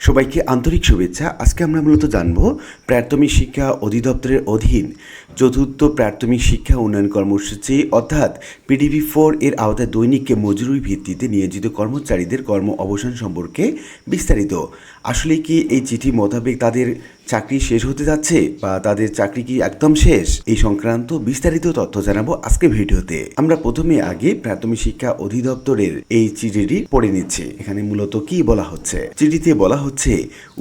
সবাইকে আন্তরিক শুভেচ্ছা। আজকে আমরা মূলত জানব প্রাথমিক শিক্ষা অধিদপ্তরের অধীন চতুর্থ প্রাথমিক শিক্ষা উন্নয়ন কর্মসূচি অর্থাৎ PDP-4 এর আওতায় দৈনিক মজুরি ভিত্তিতে নিয়োজিত কর্মচারীদের কর্ম অবসান সম্পর্কে বিস্তারিত। আসলে কি এই চিঠি মোতাবেক তাদের চাকরি শেষ হতে যাচ্ছে বা তাদের চাকরি কি একদম শেষ, এই সংক্রান্ত বিস্তারিত তথ্য জানাবো আজকে ভিডিওতে। আমরা প্রথমে আগে প্রাথমিক শিক্ষা অধিদপ্তরের এই চিঠিটি পড়ে নিচ্ছি। এখানে মূলত কি বলা হচ্ছে? চিঠিতে বলা হচ্ছে,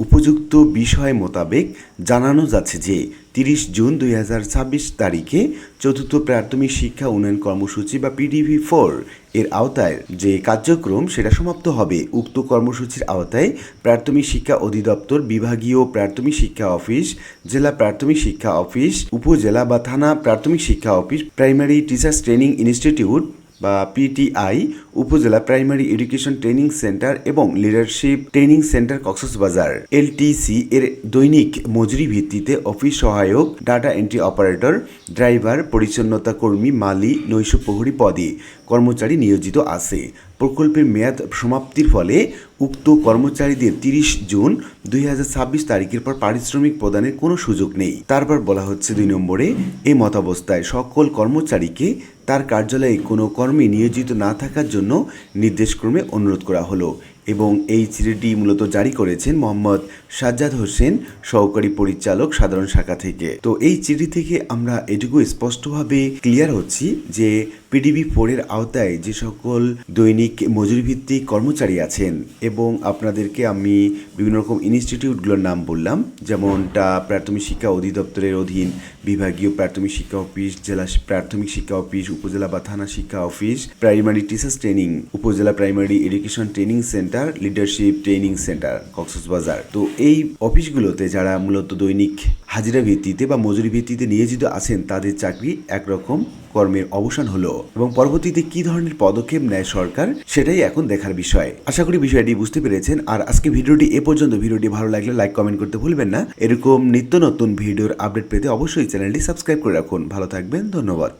উপযুক্ত বিষয় মোতাবেক জানানো যাচ্ছে যে 30 জুন 2026 তারিখে চতুর্থ প্রাথমিক শিক্ষা উন্নয়ন কর্মসূচি বা PDP-4 এর আওতায় যে কার্যক্রম সেটা সমাপ্ত হবে। উক্ত কর্মসূচির আওতায় প্রাথমিক শিক্ষা অধিদপ্তর, বিভাগীয় প্রাথমিক শিক্ষা অফিস, জেলা প্রাথমিক শিক্ষা অফিস, উপজেলা বা থানা প্রাথমিক শিক্ষা office, primary teachers training institute বা PTI, উপজেলা প্রাইমারি এডুকেশন ট্রেনিং সেন্টার এবং leadership training centre Cox's Bazar LTC এর দৈনিক মজুরি ভিত্তিতে অফিস সহায়ক, ডাটা এন্ট্রি অপারেটর, ড্রাইভার, পরিচ্ছন্নতা কর্মী, মালি, নৈশ প্রহরী পদে কর্মচারী নিয়োজিত আছে। প্রকল্পের মেয়াদ সমাপ্তির ফলে উক্ত কর্মচারীদের 30 জুন 2026 তারিখের পর পারিশ্রমিক প্রদানের কোনো সুযোগ নেই। তারপর বলা হচ্ছে 2 নম্বরে, এই মতাবস্থায় সকল কর্মচারীকে তার কার্যালয়ে কোনো কর্মী নিয়োজিত না থাকার জন্য নির্দেশক্রমে অনুরোধ করা হলো। এবং এই চিঠিটি মূলত জারি করেছেন মোহাম্মদ সাজ্জাদ হোসেন, সহকারী পরিচালক, সাধারণ শাখা থেকে। তো এই চিঠি থেকে আমরা এটুকু স্পষ্টভাবে ক্লিয়ার হচ্ছি যে PDP-4 এর আওতায় যে সকল দৈনিক মজুরি ভিত্তিক কর্মচারী আছেন, এবং আপনাদেরকে আমি বিভিন্ন রকম ইনস্টিটিউটগুলোর নাম বললাম, যেমনটা প্রাথমিক শিক্ষা অধিদপ্তরের অধীন বিভাগীয় প্রাথমিক শিক্ষা অফিস, জেলা প্রাথমিক শিক্ষা অফিস, উপজেলা বা থানা শিক্ষা অফিস, প্রাইমারি টিচার্স ট্রেনিং, উপজেলা primary education training centre, leadership training centre Cox's Bazar. তো এই অফিসগুলোতে যারা মূলত দৈনিক হাজিরা ভিত্তিতে বা মজুরি ভিত্তিতে নিয়োজিত আছেন, তাদের চাকরি একরকম কর্মের অবসান হলো, এবং পরবর্তীতে কি ধরনের পদক্ষেপ নেয় সরকার সেটাই এখন দেখার বিষয়। আশা করি বিষয়টি বুঝতে পেরেছেন। আর আজকে ভিডিওটি এ পর্যন্ত। ভিডিওটি ভালো লাগলে লাইক কমেন্ট করতে ভুলবেন না। এরকম নিত্য নতুন ভিডিওর আপডেট পেতে অবশ্যই চ্যানেলটি সাবস্ক্রাইব করে রাখুন। ভালো থাকবেন, ধন্যবাদ।